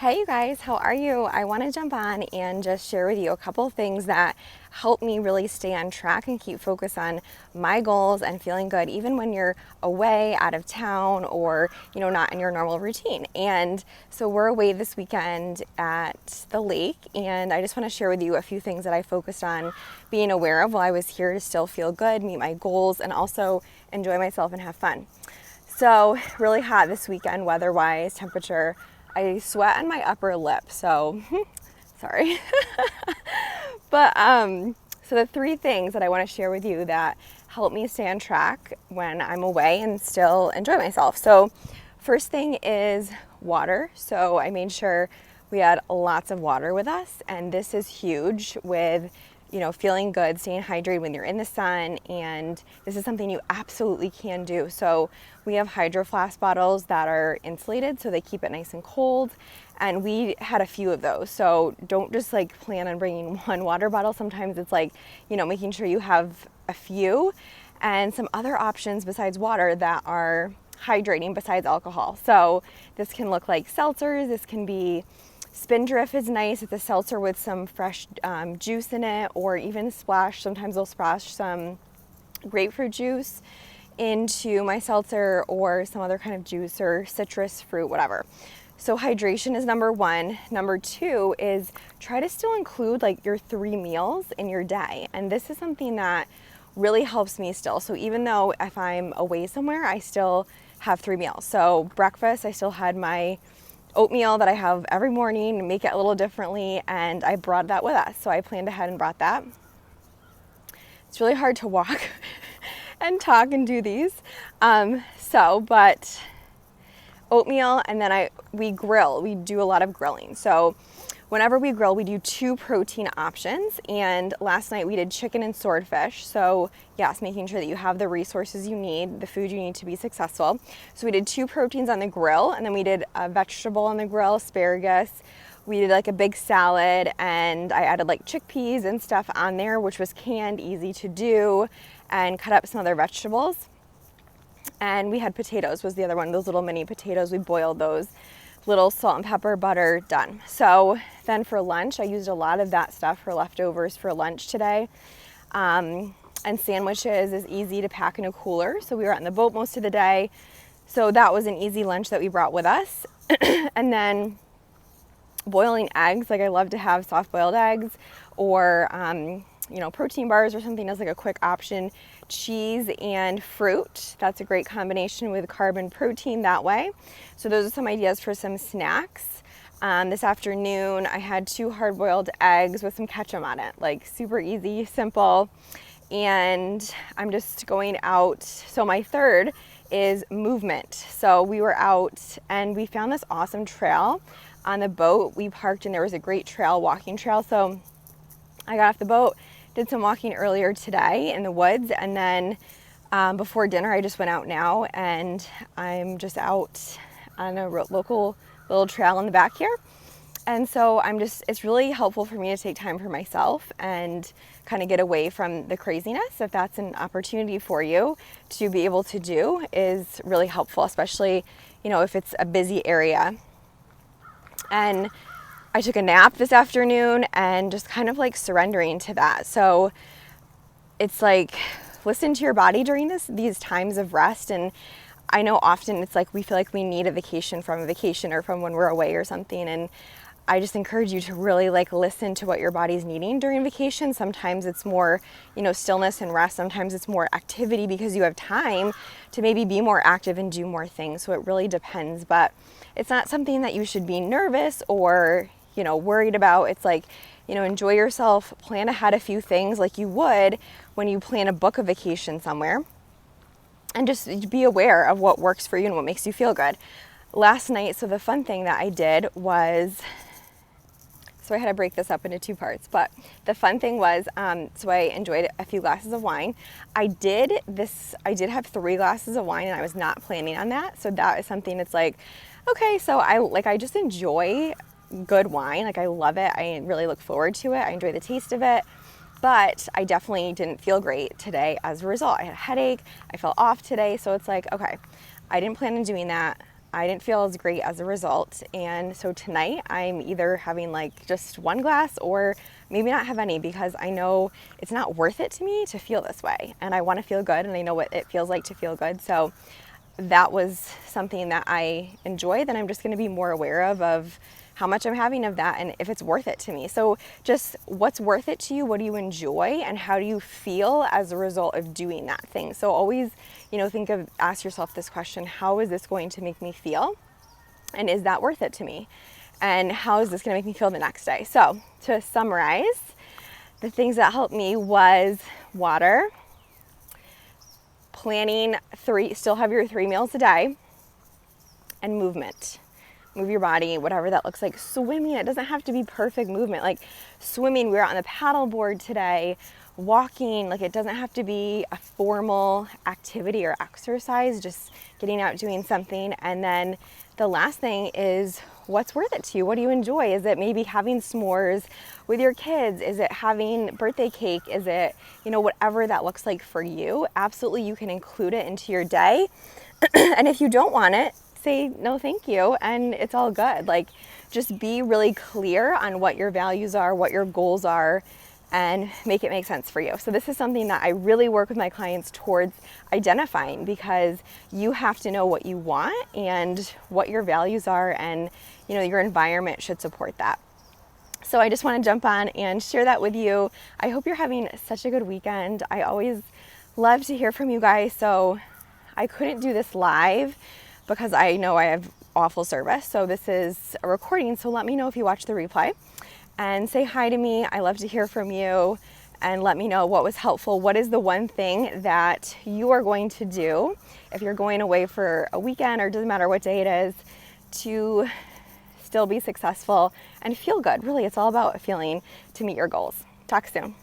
Hey you guys, how are you? I want to jump on and just share with you a couple of things that help me really stay on track and keep focus on my goals and feeling good even when you're away, out of town, or not in your normal routine. And so we're away this weekend at the lake, and I just want to share with you a few things that I focused on being aware of while I was here to still feel good, meet my goals, and also enjoy myself and have fun. So really hot this weekend weather-wise, temperature. I sweat on my upper lip, so sorry. But so the three things that I want to share with you that help me stay on track when I'm away and still enjoy myself. So first thing is water. So I made sure we had lots of water with us, and this is huge with feeling good, staying hydrated when you're in the sun, and this is something you absolutely can do. So we have Hydro Flask bottles that are insulated so they keep it nice and cold, and we had a few of those. So don't just plan on bringing one water bottle. Sometimes it's making sure you have a few and some other options besides water that are hydrating besides alcohol. So this can look like seltzers, this can be Spindrift is nice. It's a seltzer with some fresh juice in it, or even sometimes they'll splash some grapefruit juice into my seltzer or some other kind of juice or citrus fruit, whatever. So hydration is number one. Number two is try to still include your 3 meals in your day. And this is something that really helps me still. So even though if I'm away somewhere, I still have 3 meals. So breakfast, I still had my oatmeal that I have every morning, make it a little differently, and I brought that with us. So I planned ahead and brought that. It's really hard to walk and talk and do these. But oatmeal, and then we grill. We do a lot of grilling. So whenever we grill, we do 2 protein options. And last night we did chicken and swordfish. So yes, making sure that you have the resources you need, the food you need to be successful. So we did 2 proteins on the grill, and then we did a vegetable on the grill, asparagus. We did a big salad, and I added chickpeas and stuff on there, which was canned, easy to do, and cut up some other vegetables. And we had potatoes was the other one, those little mini potatoes. We boiled those, little salt and pepper, butter, done. So then for lunch, I used a lot of that stuff for leftovers for lunch today. And sandwiches is easy to pack in a cooler. So we were on the boat most of the day. So that was an easy lunch that we brought with us. And then boiling eggs, I love to have soft boiled eggs, or protein bars or something as a quick option. Cheese and fruit, that's a great combination with carb and protein that way. So those are some ideas for some snacks. This afternoon I had 2 hard-boiled eggs with some ketchup on it, super easy, simple. And I'm just going out. So my third is movement. So we were out and we found this awesome trail on the boat. We parked and there was a great trail, walking trail. So I got off the boat, did some walking earlier today in the woods, and then before dinner I just went out now, and I'm just out on a local little trail in the back here. And so it's really helpful for me to take time for myself and kind of get away from the craziness. If that's an opportunity for you to be able to do, is really helpful, especially if it's a busy area. And I took a nap this afternoon and just kind of surrendering to that. So it's listen to your body during these times of rest. And I know often it's we feel we need a vacation from a vacation or from when we're away or something. And I just encourage you to really listen to what your body's needing during vacation. Sometimes it's more, stillness and rest. Sometimes it's more activity because you have time to maybe be more active and do more things. So it really depends, but it's not something that you should be nervous or worried about. It's enjoy yourself, plan ahead a few things like you would when you plan a book a vacation somewhere, and just be aware of what works for you and what makes you feel good. Last night, so the fun thing that I did was, so I had to break this up into 2 parts, but the fun thing was, so I enjoyed a few glasses of wine. I did have 3 glasses of wine, and I was not planning on that. So that is something that's okay, so I just enjoy good wine. I love it. I really look forward to it. I enjoy the taste of it, but I definitely didn't feel great today as a result. I had a headache. I felt off today. So it's okay, I didn't plan on doing that. I didn't feel as great as a result. And so tonight I'm either having like just one glass or maybe not have any, because I know it's not worth it to me to feel this way. And I want to feel good, and I know what it feels like to feel good. So that was something that I enjoy, then I'm just going to be more aware of how much I'm having of that and if it's worth it to me. So just what's worth it to you, what do you enjoy, and how do you feel as a result of doing that thing? So always, ask yourself this question: how is this going to make me feel? And is that worth it to me? And how is this going to make me feel the next day? So to summarize, the things that helped me was water, planning still have your 3 meals a day, and movement. Move your body, whatever that looks like. Swimming, it doesn't have to be perfect movement. Like swimming, we were on the paddle board today. Walking, like it doesn't have to be a formal activity or exercise, just getting out doing something. And then the last thing is, what's worth it to you? What do you enjoy? Is it maybe having s'mores with your kids? Is it having birthday cake? Is it, whatever that looks like for you? Absolutely, you can include it into your day. And if you don't want it, say no thank you, and it's all good. Like, just be really clear on what your values are, what your goals are, and make it make sense for you. So this is something that I really work with my clients towards identifying, because you have to know what you want and what your values are, and your environment should support that. So I just want to jump on and share that with you. I hope you're having such a good weekend. I always love to hear from you guys. So I couldn't do this live because I know I have awful service. So this is a recording. So let me know if you watch the replay, and say hi to me. I love to hear from you, and let me know what was helpful. What is the one thing that you are going to do if you're going away for a weekend, or doesn't matter what day it is, to still be successful and feel good? Really, it's all about feeling to meet your goals. Talk soon.